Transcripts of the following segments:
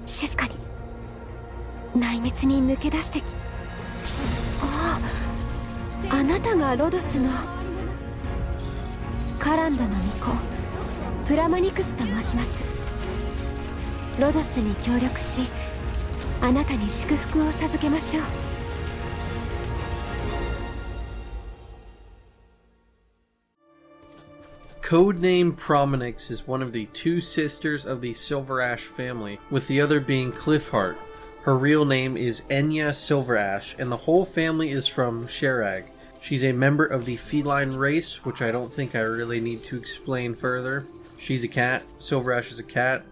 静かに。内密に抜け出してき。ああ、あなたがロドスのカランドの巫女プラマニクスと申します。ロドスに協力し、あなたに祝福を授けましょう。Codename Pramanix is one of the two sisters of the SilverAsh family, with the other being Cliffheart. Her real name is SilverAsh, and the whole family is from Sherag. She's a member of the feline race, which I don't think I really need to explain further. She's a cat, SilverAsh is a cat,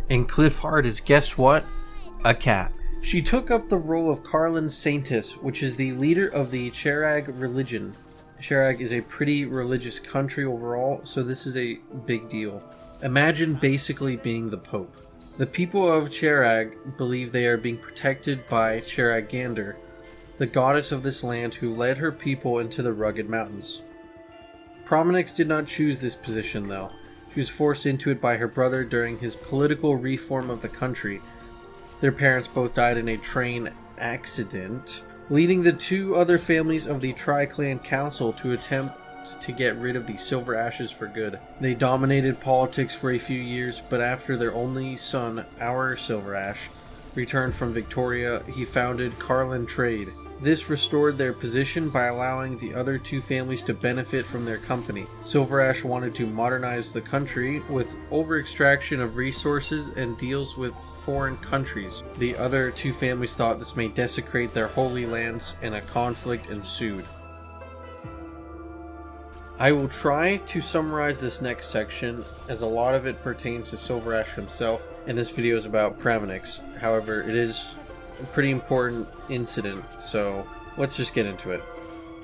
and Cliffheart is, guess what? A cat. She took up the role of Carlin Saintis, which is the leader of the Sherag religion. Sherag is a pretty religious country overall, so this is a big deal. Imagine basically being the Pope. The people of Sherag believe they are being protected by Sheragander, the goddess of this land who led her people into the rugged mountains. Pramanix did not choose this position though. She was forced into it by her brother during his political reform of the country. Their parents both died in a train accident, leading the two other families of the Tri-Clan Council to attempt to get rid of the SilverAshes for good. They dominated politics for a few years, but after their only son, our SilverAsh, returned from Victoria, he founded Carlin Trade. This restored their position by allowing the other two families to benefit from their company. SilverAsh wanted to modernize the country with over-extraction of resources and deals with foreign countries. The other two families thought this may desecrate their holy lands, and a conflict ensued. I will try to summarize this next section, as a lot of it pertains to SilverAsh himself, and this video is about Pramanix. However, it is a pretty important incident, so let's just get into it.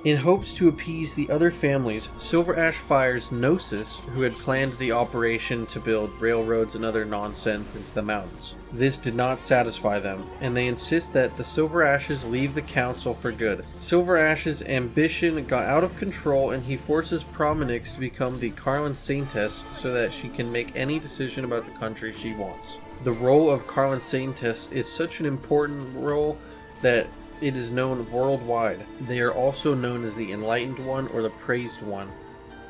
In hopes to appease the other families, SilverAsh fires Gnosis, who had planned the operation to build railroads and other nonsense into the mountains. This did not satisfy them, and they insist that the SilverAshes leave the council for good. SilverAsh's ambition got out of control, and he forces Pramanix to become the Carlin Saintess so that she can make any decision about the country she wants. The role of Carlin Saintess is such an important role that it is known worldwide. They are also known as the Enlightened One or the Praised One,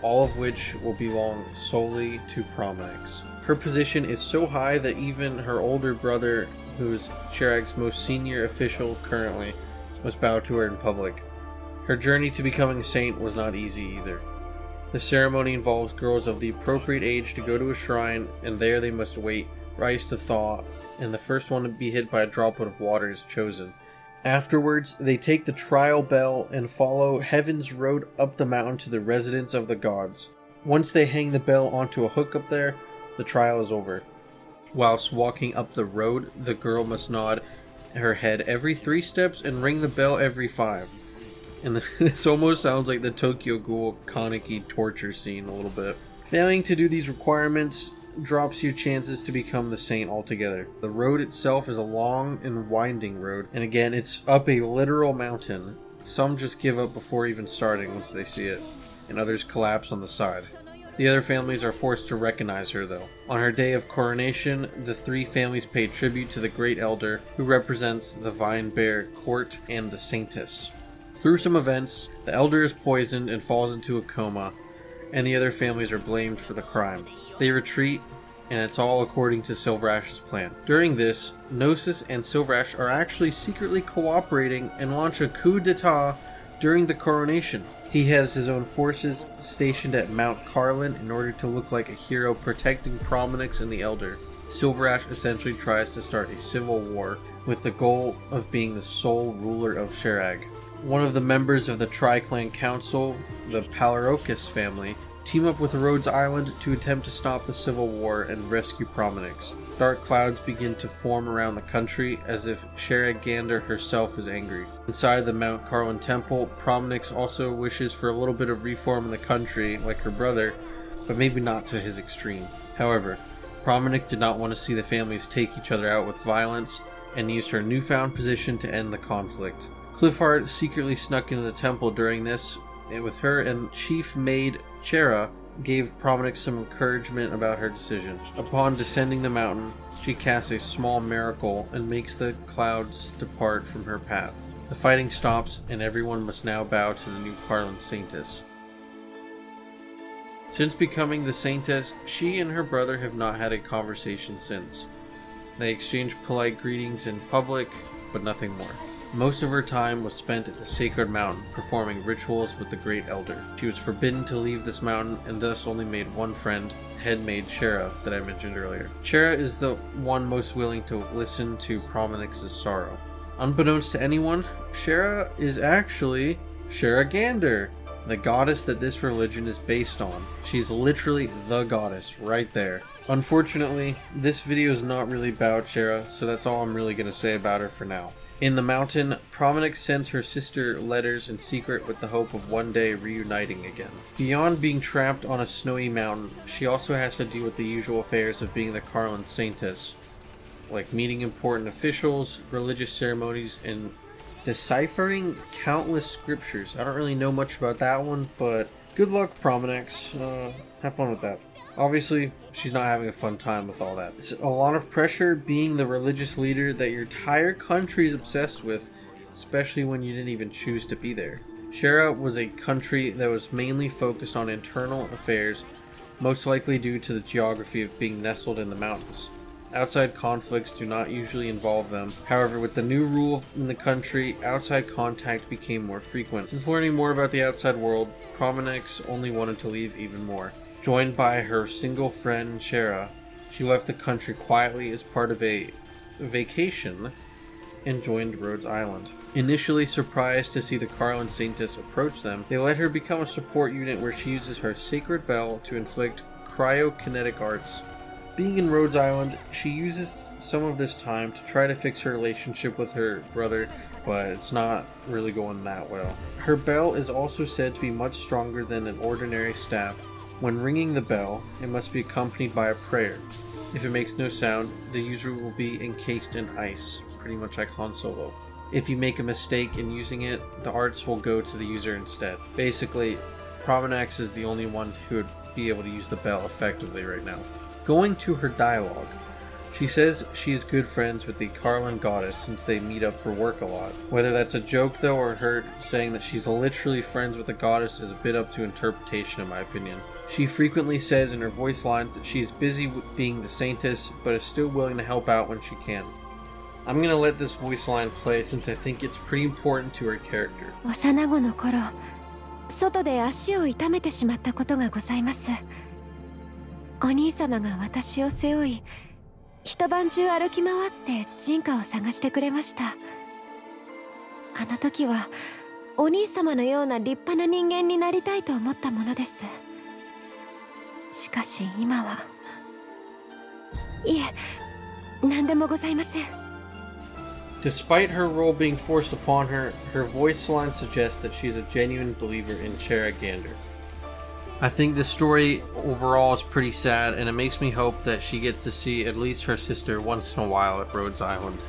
all of which will belong solely to Pramanix. Her position is so high that even her older brother, who is Sherag's most senior official currently, must bow to her in public. Her journey to becoming a saint was not easy either. The ceremony involves girls of the appropriate age to go to a shrine, and there they must wait for ice to thaw, and the first one to be hit by a droplet of water is chosen. Afterwards, they take the trial bell and follow Heaven's road up the mountain to the residence of the gods. Once they hang the bell onto a hook up there, the trial is over. Whilst walking up the road, the girl must nod her head every 3 steps and ring the bell every 5. And this almost sounds like the Tokyo Ghoul Kaneki torture scene a little bit. Failing to do these requirements drops your chances to become the saint altogether. The road itself is a long and winding road, and again, it's up a literal mountain. Some just give up before even starting once they see it, and others collapse on the side. The other families are forced to recognize her though. On her day of coronation, the 3 families pay tribute to the Great Elder, who represents the Vine Bear Court and the Saintess. Through some events, the Elder is poisoned and falls into a coma, and the other families are blamed for the crime. They retreat, and it's all according to SilverAsh's plan. During this, Gnosis and SilverAsh are actually secretly cooperating and launch a coup d'etat during the coronation. He has his own forces stationed at Mount Carlin in order to look like a hero protecting Pramanix and the Elder. SilverAsh essentially tries to start a civil war with the goal of being the sole ruler of Sherag. One of the members of the Tri-Clan Council, the Palarocus family, team up with Rhodes Island to attempt to stop the civil war and rescue Pramanix. Dark clouds begin to form around the country as if Sheragander herself is angry. Inside the Mount Carlin Temple, Pramanix also wishes for a little bit of reform in the country like her brother, but maybe not to his extreme. However, Pramanix did not want to see the families take each other out with violence and used her newfound position to end the conflict. Cliffheart secretly snuck into the temple during this, and with her and Chief Maid Chera, gave Pramanix some encouragement about her decision. Upon descending the mountain, she casts a small miracle and makes the clouds depart from her path. The fighting stops, and everyone must now bow to the new Carlin Saintess. Since becoming the Saintess, she and her brother have not had a conversation since. They exchanged polite greetings in public, but nothing more. Most of her time was spent at the sacred mountain, performing rituals with the Great Elder. She was forbidden to leave this mountain, and thus only made one friend, head maid Shera, that I mentioned earlier. Shera is the one most willing to listen to Pramanix's sorrow. Unbeknownst to anyone, Shera is actually Shera Gander, the goddess that this religion is based on. She's literally the goddess right there. Unfortunately, this video is not really about Shera, so that's all I'm really going to say about her for now. In the mountain, Pramanix sends her sister letters in secret with the hope of one day reuniting again. Beyond being trapped on a snowy mountain, she also has to deal with the usual affairs of being the Carlin Saintess, like meeting important officials, religious ceremonies, and deciphering countless scriptures. I don't really know much about that one, but good luck, Pramanix. Have fun with that. Obviously, she's not having a fun time with all that. It's a lot of pressure being the religious leader that your entire country is obsessed with, especially when you didn't even choose to be there. Shera was a country that was mainly focused on internal affairs, most likely due to the geography of being nestled in the mountains. Outside conflicts do not usually involve them. However, with the new rule in the country, outside contact became more frequent. Since learning more about the outside world, Pramanix only wanted to leave even more. Joined by her single friend Shera, she left the country quietly as part of a vacation and joined Rhodes Island. Initially surprised to see the Carlin Saintess approach them, they let her become a support unit where she uses her sacred bell to inflict cryokinetic arts. Being in Rhodes Island, she uses some of this time to try to fix her relationship with her brother, but it's not really going that well. Her bell is also said to be much stronger than an ordinary staff. When ringing the bell, it must be accompanied by a prayer. If it makes no sound, the user will be encased in ice, pretty much like Han Solo. If you make a mistake in using it, the arts will go to the user instead. Basically, Pramanix is the only one who would be able to use the bell effectively right now. Going to her dialogue, she says she is good friends with the Carlin goddess since they meet up for work a lot. Whether that's a joke though, or her saying that she's literally friends with the goddess is a bit up to interpretation in my opinion. She frequently says in her voice lines that she is busy being the Saintess, but is still willing to help out when she can. I'm gonna let this voice line play since I think it's pretty important to her character. 幼子の頃、外で足を痛めてしまったことがございます。お兄様が私を背負い、一晩中歩き回って人家を探してくれました。あの時はお兄様のような立派な人間になりたいと思ったものです。しかし今は、いえ、何でもございません。Despite her role being forced upon her, her voice line suggests that she's a genuine believer in Shera Gander. I think the story overall is pretty sad, and it makes me hope that she gets to see at least her sister once in a while at Rhodes Island.